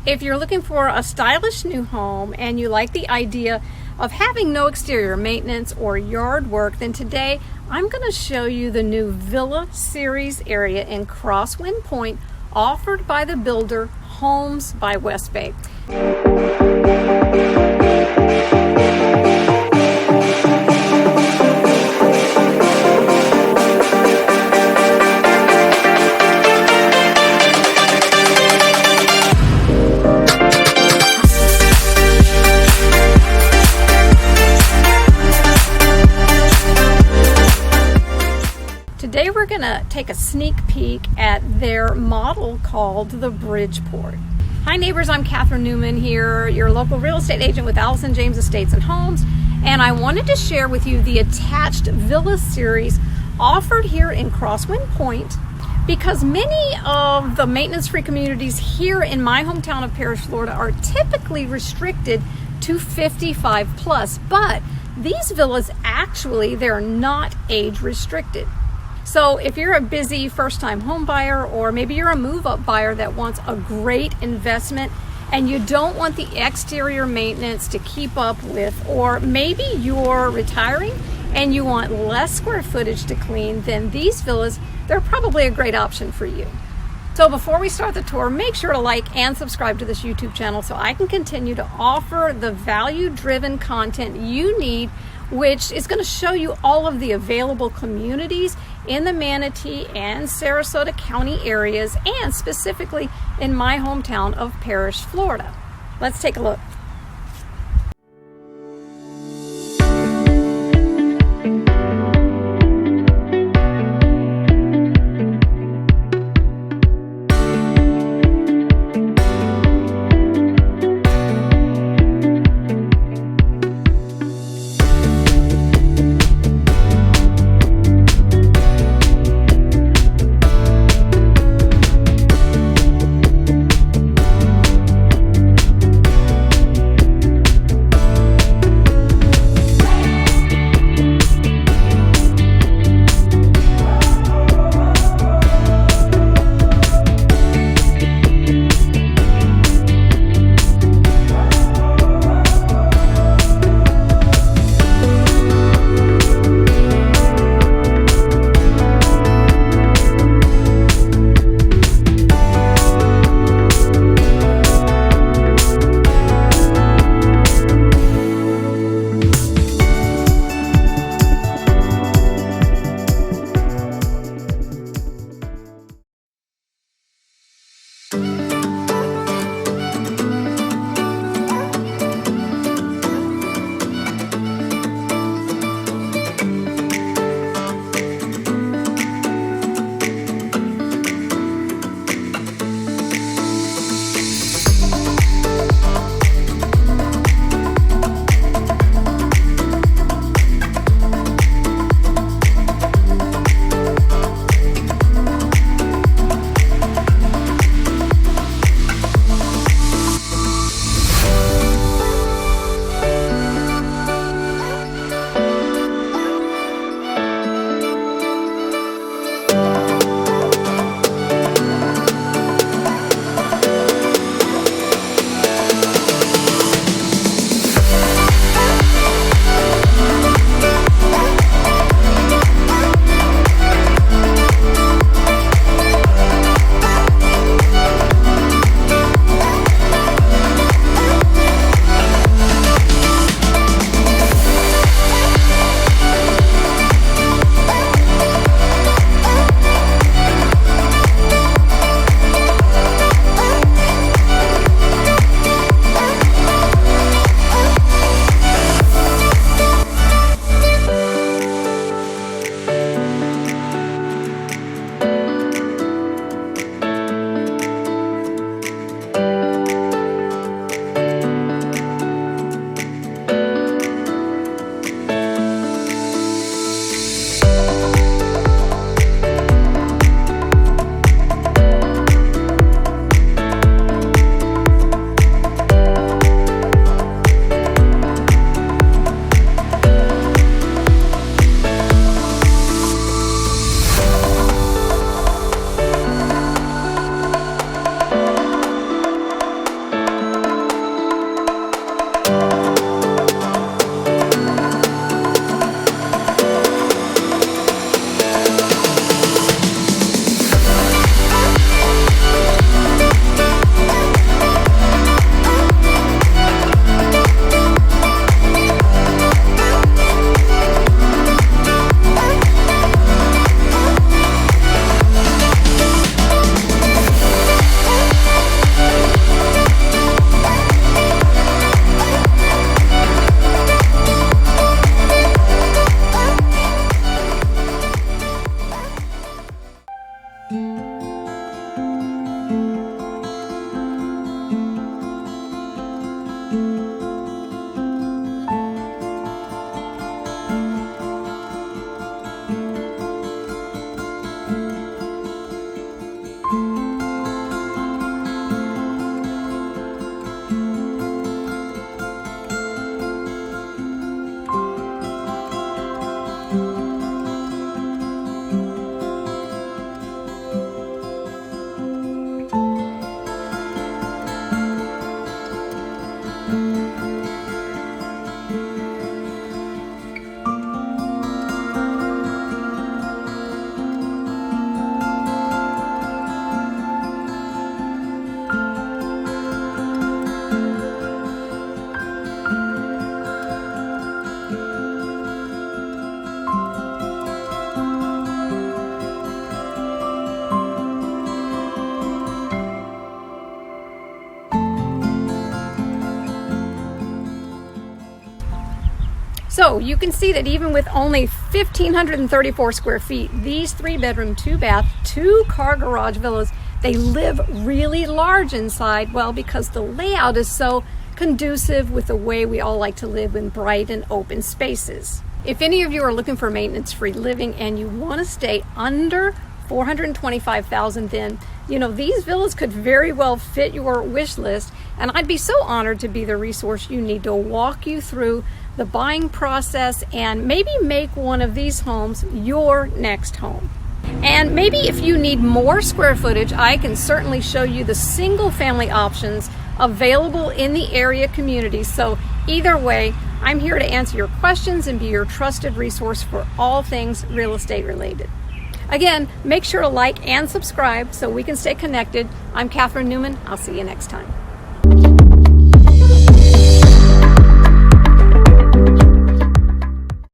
If you're looking for a stylish new home and you like the idea of having no exterior maintenance or yard work, then today I'm going to show you the new Villa Series area in Crosswind Point offered by the builder Homes by West Bay. Today we're going to take a sneak peek at their model called the Bridgeport. Hi neighbors, I'm Catherine Newman here, your local real estate agent with Allison James Estates and Homes, and I wanted to share with you the attached Villa Series offered here in Crosswind Point, because many of the maintenance-free communities here in my hometown of Parrish, Florida are typically restricted to 55 plus, but these villas actually, they're not age restricted. So if you're a busy first-time home buyer, or maybe you're a move-up buyer that wants a great investment and you don't want the exterior maintenance to keep up with, or maybe you're retiring and you want less square footage to clean, then these villas, they're probably a great option for you. So before we start the tour, make sure to like and subscribe to this YouTube channel so I can continue to offer the value-driven content you need, which is going to show you all of the available communities in the Manatee and Sarasota County areas, and specifically in my hometown of Parrish, Florida. Let's take a look. So you can see that even with only 1,534 square feet, these 3-bedroom, 2-bath, 2-car garage villas, they live really large inside, well, because the layout is so conducive with the way we all like to live in bright and open spaces. If any of you are looking for maintenance-free living and you want to stay under $425,000, then these villas could very well fit your wish list, and I'd be so honored to be the resource you need to walk you through the buying process and maybe make one of these homes your next home. And maybe if you need more square footage, I can certainly show you the single family options available in the area community. So either way, I'm here to answer your questions and be your trusted resource for all things real estate related. Again, make sure to like and subscribe so we can stay connected. I'm Catherine Newman. I'll see you next time.